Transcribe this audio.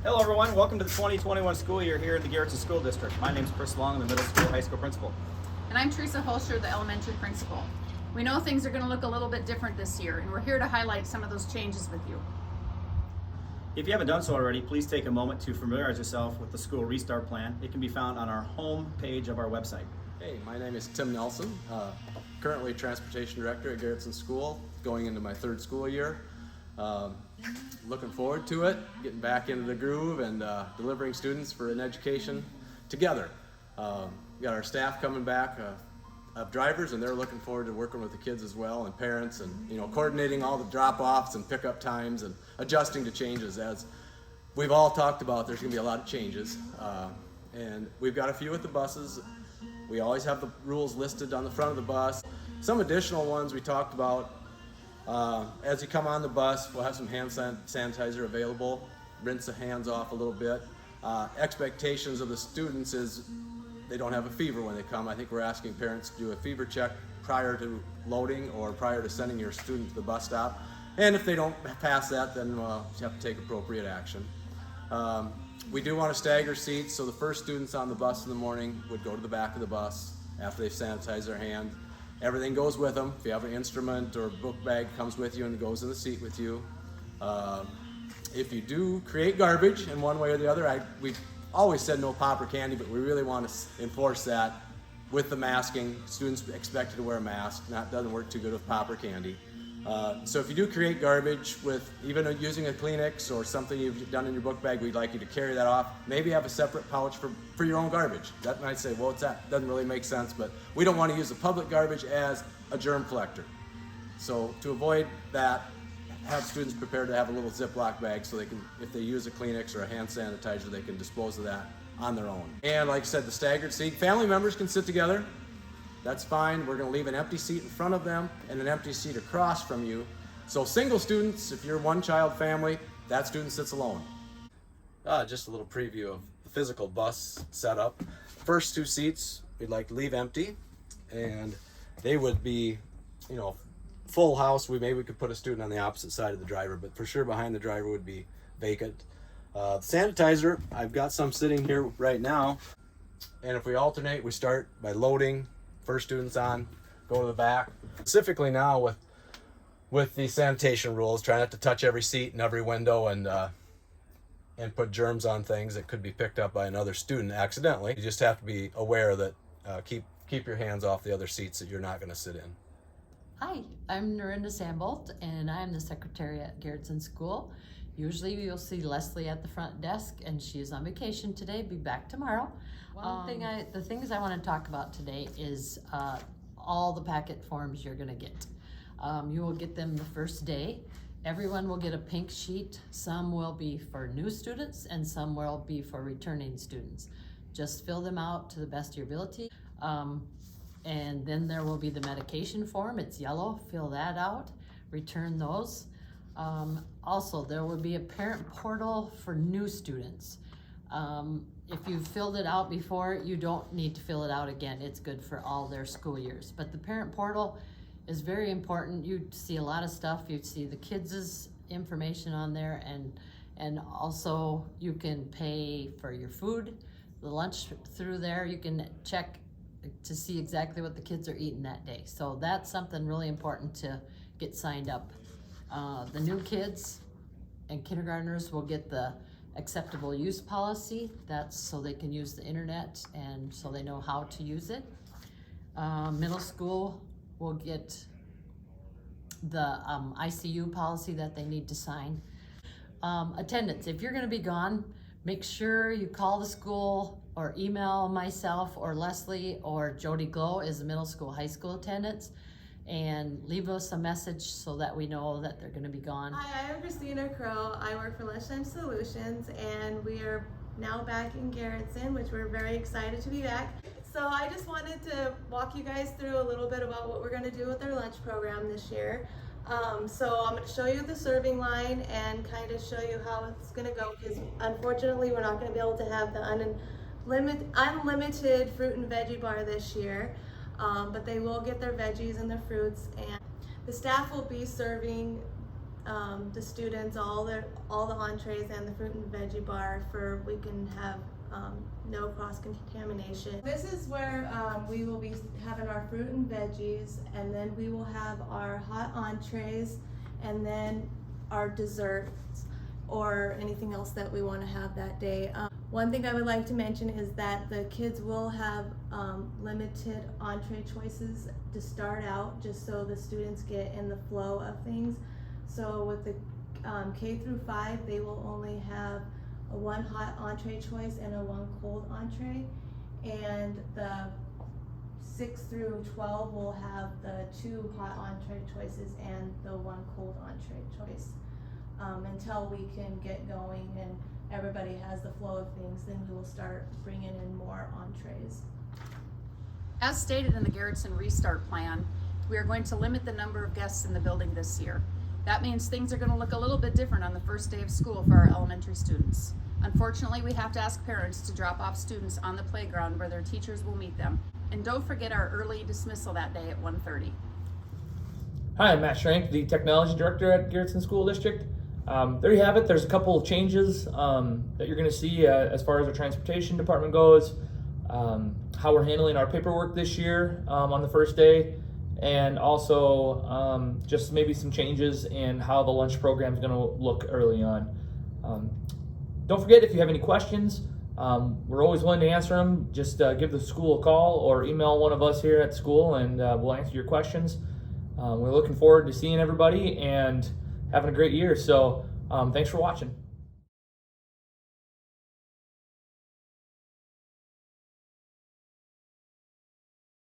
Hello everyone, welcome to the 2021 school year here in the Garretson School District. My name is Chris Long, I'm the middle school, high school principal. And I'm Teresa Holscher, the elementary principal. We know things are going to look a little bit different this year, and we're here to highlight some of those changes with you. If you haven't done so already, please take a moment to familiarize yourself with the school restart plan. It can be found on our home page of our website. Hey, my name is Tim Nelson, currently transportation director at Garretson School, going into my third school year. Looking forward to it, getting back into the groove and delivering students for an education together. We got our staff coming back of drivers, and they're looking forward to working with the kids as well, and parents, and coordinating all the drop-offs and pickup times and adjusting to changes. As we've all talked about, there's going to be a lot of changes, and we've got a few with the buses. We always have the rules listed on the front of the bus. Some additional ones we talked about. As you come on the bus, we'll have some hand sanitizer available. Rinse the hands off a little bit. Expectations of the students is they don't have a fever when they come. I think we're asking parents to do a fever check prior to loading or prior to sending your student to the bus stop. And if they don't pass that, then you have to take appropriate action. We do want to stagger seats, so the first students on the bus in the morning would go to the back of the bus after they've sanitized their hand. Everything goes with them. If you have an instrument or book bag, comes with you and goes in the seat with you. If you do create garbage in one way or the other, we've always said no pop or candy, but we really want to enforce that with the masking. Students expected to wear a mask. That doesn't work too good with pop or candy. So if you do create garbage with even using a Kleenex or something you've done in your book bag, we'd like you to carry that off. Maybe have a separate pouch for your own garbage. That might say, well, what's that? Doesn't really make sense, but we don't want to use the public garbage as a germ collector. So to avoid that, have students prepared to have a little Ziploc bag so they can, if they use a Kleenex or a hand sanitizer, they can dispose of that on their own. And like I said, the staggered seat, family members can sit together. That's fine. We're going to leave an empty seat in front of them and an empty seat across from you. So single students, if you're one child family, that student sits alone. Just a little preview of the physical bus setup. First two seats we'd like to leave empty, and they would be, full house. Maybe we could put a student on the opposite side of the driver, but for sure behind the driver would be vacant. Sanitizer, I've got some sitting here right now, and if we alternate, we start by loading. First students on, go to the back. Specifically now with the sanitation rules, try not to touch every seat and every window and put germs on things that could be picked up by another student accidentally. You just have to be aware that keep your hands off the other seats that you're not going to sit in. Hi, I'm Narinda Sambolt, and I'm the secretary at Garretson School. Usually you'll see Leslie at the front desk, and she is on vacation today, be back tomorrow. The things I want to talk about today is all the packet forms you're gonna get. You will get them the first day. Everyone will get a pink sheet. Some will be for new students and some will be for returning students. Just fill them out to the best of your ability. And then there will be the medication form. It's yellow, fill that out, return those. Also, there will be a parent portal for new students. If you've filled it out before, you don't need to fill it out again. It's good for all their school years. But the parent portal is very important. You see a lot of stuff. You see the kids' information on there, and also you can pay for your food, the lunch through there. You can check to see exactly what the kids are eating that day. So that's something really important to get signed up. The new kids and kindergartners will get the acceptable use policy. That's so they can use the internet and so they know how to use it. Middle school will get the ICU policy that they need to sign. Attendance, if you're gonna be gone, make sure you call the school or email myself or Leslie or Jody Glow is the middle school, high school attendance, and leave us a message so that we know that they're going to be gone. Hi, I'm Christina Crow. I work for Lunchtime Solutions, and we are now back in Garretson, which we're very excited to be back. So I just wanted to walk you guys through a little bit about what we're going to do with our lunch program this year. So I'm going to show you the serving line and kind of show you how it's going to go, because unfortunately we're not going to be able to have the unlimited fruit and veggie bar this year. But they will get their veggies and their fruits, and the staff will be serving the students all the entrees and the fruit and veggie bar for we can have no cross contamination. This is where we will be having our fruit and veggies, and then we will have our hot entrees, and then our desserts or anything else that we want to have that day. One thing I would like to mention is that the kids will have limited entree choices to start out, just so the students get in the flow of things. So with the K through 5, they will only have a 1 hot entree choice and a 1 cold entree, and the 6 through 12 will have the 2 hot entree choices and the 1 cold entree choice. Until we can get going and everybody has the flow of things, then we will start bringing in more entrees. As stated in the Garretson Restart Plan, we are going to limit the number of guests in the building this year. That means things are going to look a little bit different on the first day of school for our elementary students. Unfortunately, we have to ask parents to drop off students on the playground where their teachers will meet them. And don't forget our early dismissal that day at 1:30. Hi, I'm Matt Schrank, the Technology Director at Garretson School District. There you have it. There's a couple of changes that you're going to see as far as our transportation department goes, how we're handling our paperwork this year on the first day, and also just maybe some changes in how the lunch program is going to look early on. Don't forget, if you have any questions, we're always willing to answer them. Just give the school a call or email one of us here at school, and we'll answer your questions. We're looking forward to seeing everybody and having a great year. So thanks for watching.